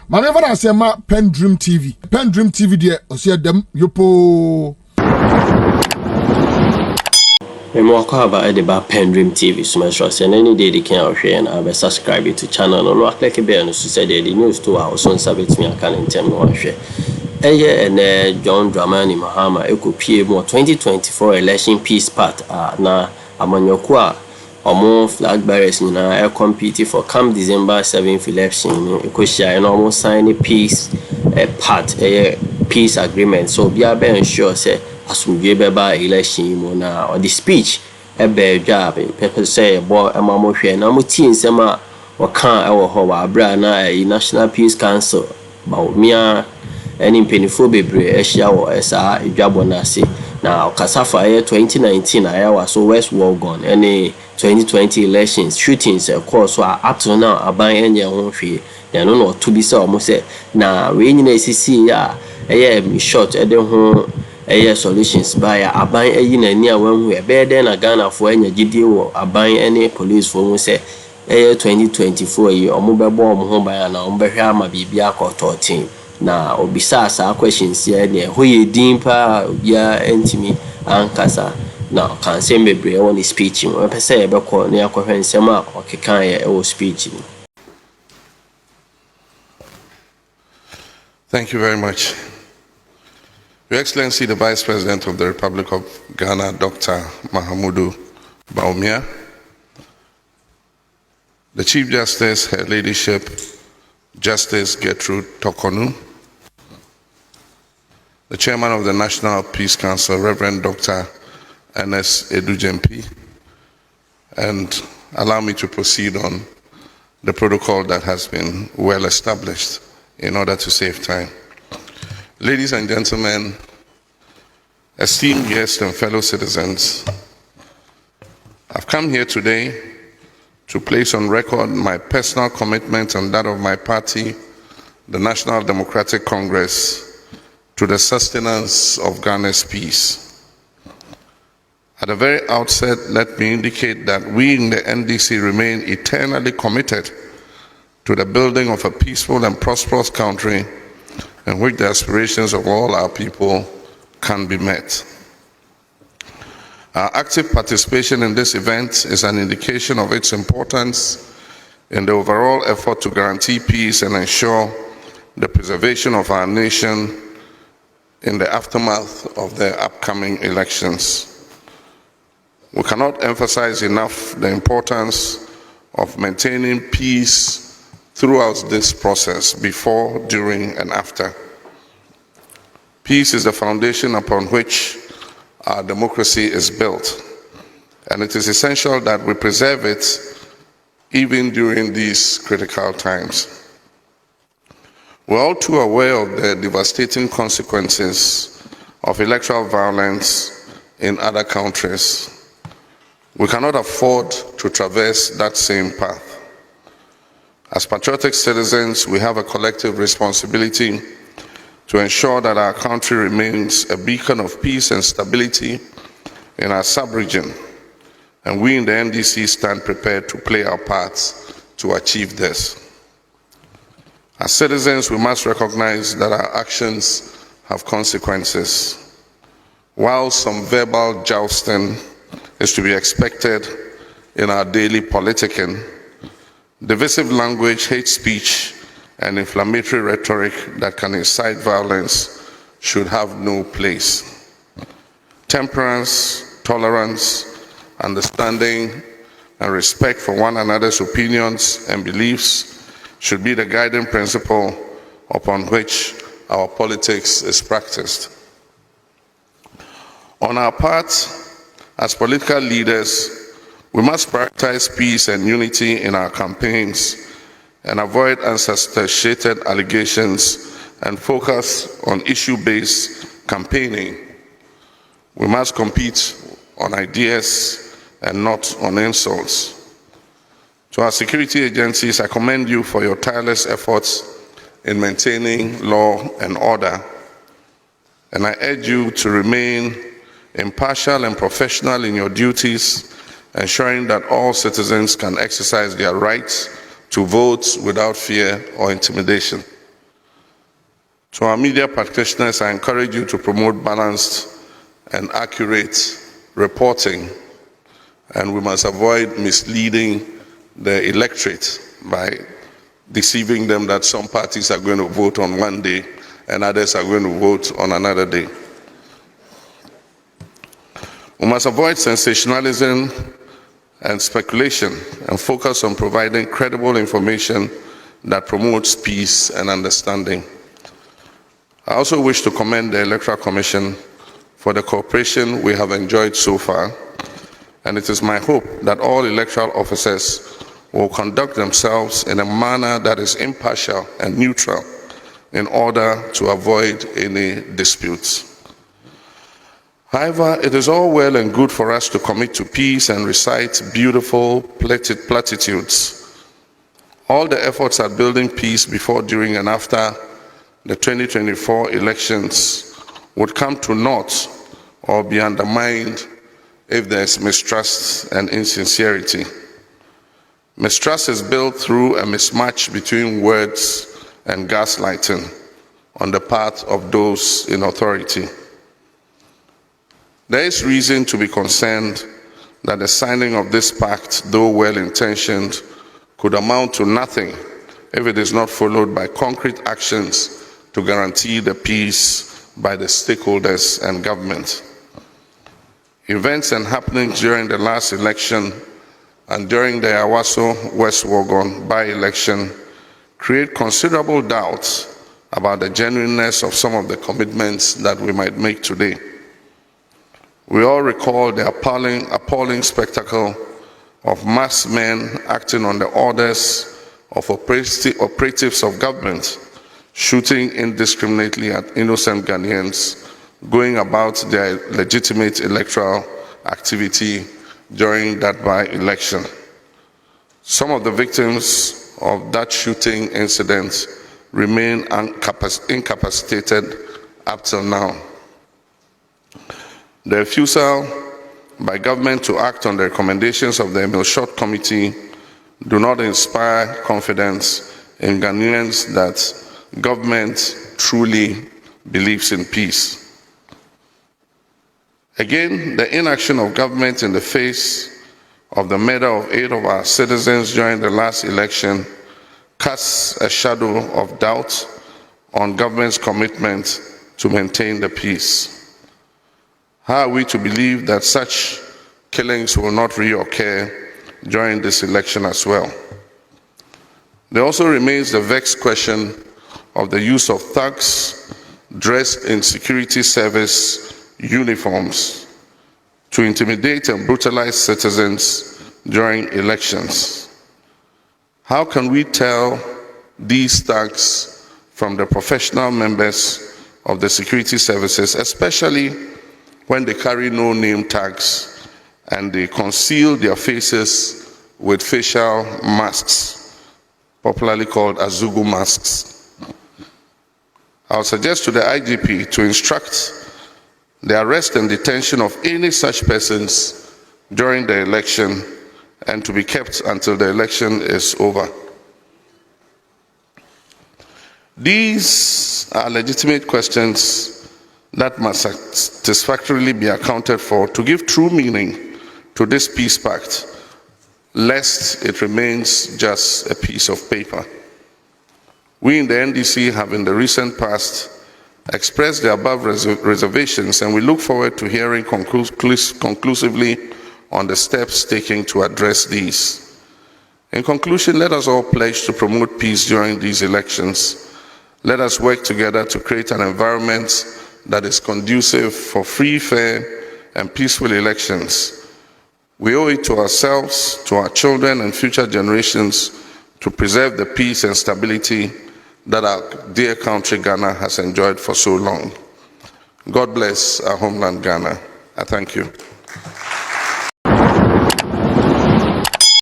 Maneva na se ma PENDREAM TV. PENDREAM TV de osia dem yopo. More about the PENDREAM TV. So much as any day they can share and I subscribe to channel. No like a bear no said the news to our son sabit me can in term no share. And John Dramani Mahama eko pie more 2024 election peace pact na amanyokwa omo flag bearers na compete for come December 7th election eko share and almost sign a peace pact peace agreement. So be ensure say asumdwe beba election mo na or the speech ebe job people say boy amamo hwe na mo tin sema o kan ewo ho wa bra na National Peace Council Bawumia any penifo bebre ehia wo esa edwabo na se na okasafa 2019 ayawa so West World any 2020 elections shootings course so up to now aban enye ho hwe ya no to be say o mo say na we nyina esisi ya short ede ho solutions by aban eyi na ni awan hu ebe de na Ghana fo anya gidie wo aban ene police fo mu say 2024 yi omo bebo omo ho ban na omo behwe ama bibia akototin na obisa asa questions here ne ho ye din pa bia entimi ankasa na kan say mebre won the speech mo pese e be ko na yakwohwe nsem a okekan ye wo speech. Thank you very much. Your Excellency, the Vice President of the Republic of Ghana, Dr. Mahama Bawumia, the Chief Justice, Her Ladyship, Justice Gertrude Tokonu, the Chairman of the National Peace Council, Reverend Dr. Ernest Edujempi, and allow me to proceed on the protocol that has been well established in order to save time. Ladies and gentlemen, esteemed guests and fellow citizens, I've come here today to place on record my personal commitment and that of my party, the National Democratic Congress, to the sustenance of Ghana's peace. At the very outset, let me indicate that we in the NDC remain eternally committed to the building of a peaceful and prosperous country in which the aspirations of all our people can be met. Our active participation in this event is an indication of its importance in the overall effort to guarantee peace and ensure the preservation of our nation in the aftermath of the upcoming elections. We cannot emphasize enough the importance of maintaining peace throughout this process, before, during, and after. Peace is the foundation upon which our democracy is built, and it is essential that we preserve it even during these critical times. We're all too aware of the devastating consequences of electoral violence in other countries. We cannot afford to traverse that same path. As patriotic citizens, we have a collective responsibility to ensure that our country remains a beacon of peace and stability in our sub-region, and we in the NDC stand prepared to play our parts to achieve this. As citizens, we must recognize that our actions have consequences. While some verbal jousting is to be expected in our daily politicking, divisive language, hate speech, and inflammatory rhetoric that can incite violence should have no place. Temperance, tolerance, understanding, and respect for one another's opinions and beliefs should be the guiding principle upon which our politics is practiced. On our part, as political leaders, we must prioritize peace and unity in our campaigns and avoid unsubstantiated allegations and focus on issue-based campaigning. We must compete on ideas and not on insults. To our security agencies, I commend you for your tireless efforts in maintaining law and order, and I urge you to remain impartial and professional in your duties, ensuring that all citizens can exercise their rights to vote without fear or intimidation. To our media practitioners, I encourage you to promote balanced and accurate reporting, and we must avoid misleading the electorate by deceiving them that some parties are going to vote on one day and others are going to vote on another day. We must avoid sensationalism and speculation and focus on providing credible information that promotes peace and understanding. I also wish to commend the Electoral Commission for the cooperation we have enjoyed so far, and it is my hope that all electoral officers will conduct themselves in a manner that is impartial and neutral in order to avoid any disputes. However, it is all well and good for us to commit to peace and recite beautiful platitudes. All the efforts at building peace before, during, and after the 2024 elections would come to naught or be undermined if there is mistrust and insincerity. Mistrust is built through a mismatch between words and gaslighting on the part of those in authority. There is reason to be concerned that the signing of this pact, though well-intentioned, could amount to nothing if it is not followed by concrete actions to guarantee the peace by the stakeholders and government. Events and happenings during the last election and during the Awaso West Wuogon by-election create considerable doubts about the genuineness of some of the commitments that we might make today. We all recall the appalling spectacle of mass men acting on the orders of operatives of government, shooting indiscriminately at innocent Ghanaians, going about their legitimate electoral activity during that by-election. Some of the victims of that shooting incident remain incapacitated up till now. The refusal by government to act on the recommendations of the Emil Short Committee do not inspire confidence in Ghanaians that government truly believes in peace. Again, the inaction of government in the face of the murder of 8 of our citizens during the last election casts a shadow of doubt on government's commitment to maintain the peace. How are we to believe that such killings will not reoccur during this election as well? There also remains the vexed question of the use of thugs dressed in security service uniforms to intimidate and brutalize citizens during elections. How can we tell these thugs from the professional members of the security services, especially when they carry no name tags and they conceal their faces with facial masks, popularly called Azugu masks? I'll suggest to the IGP to instruct the arrest and detention of any such persons during the election and to be kept until the election is over. These are legitimate questions that must satisfactorily be accounted for to give true meaning to this peace pact, lest it remains just a piece of paper. We in the NDC have in the recent past expressed the above reservations, and we look forward to hearing conclusively on the steps taken to address these. In conclusion, let us all pledge to promote peace during these elections. Let us work together to create an environment that is conducive for free, fair, and peaceful elections. We owe it to ourselves, to our children and future generations to preserve the peace and stability that our dear country Ghana has enjoyed for so long. God bless our homeland Ghana. I thank you.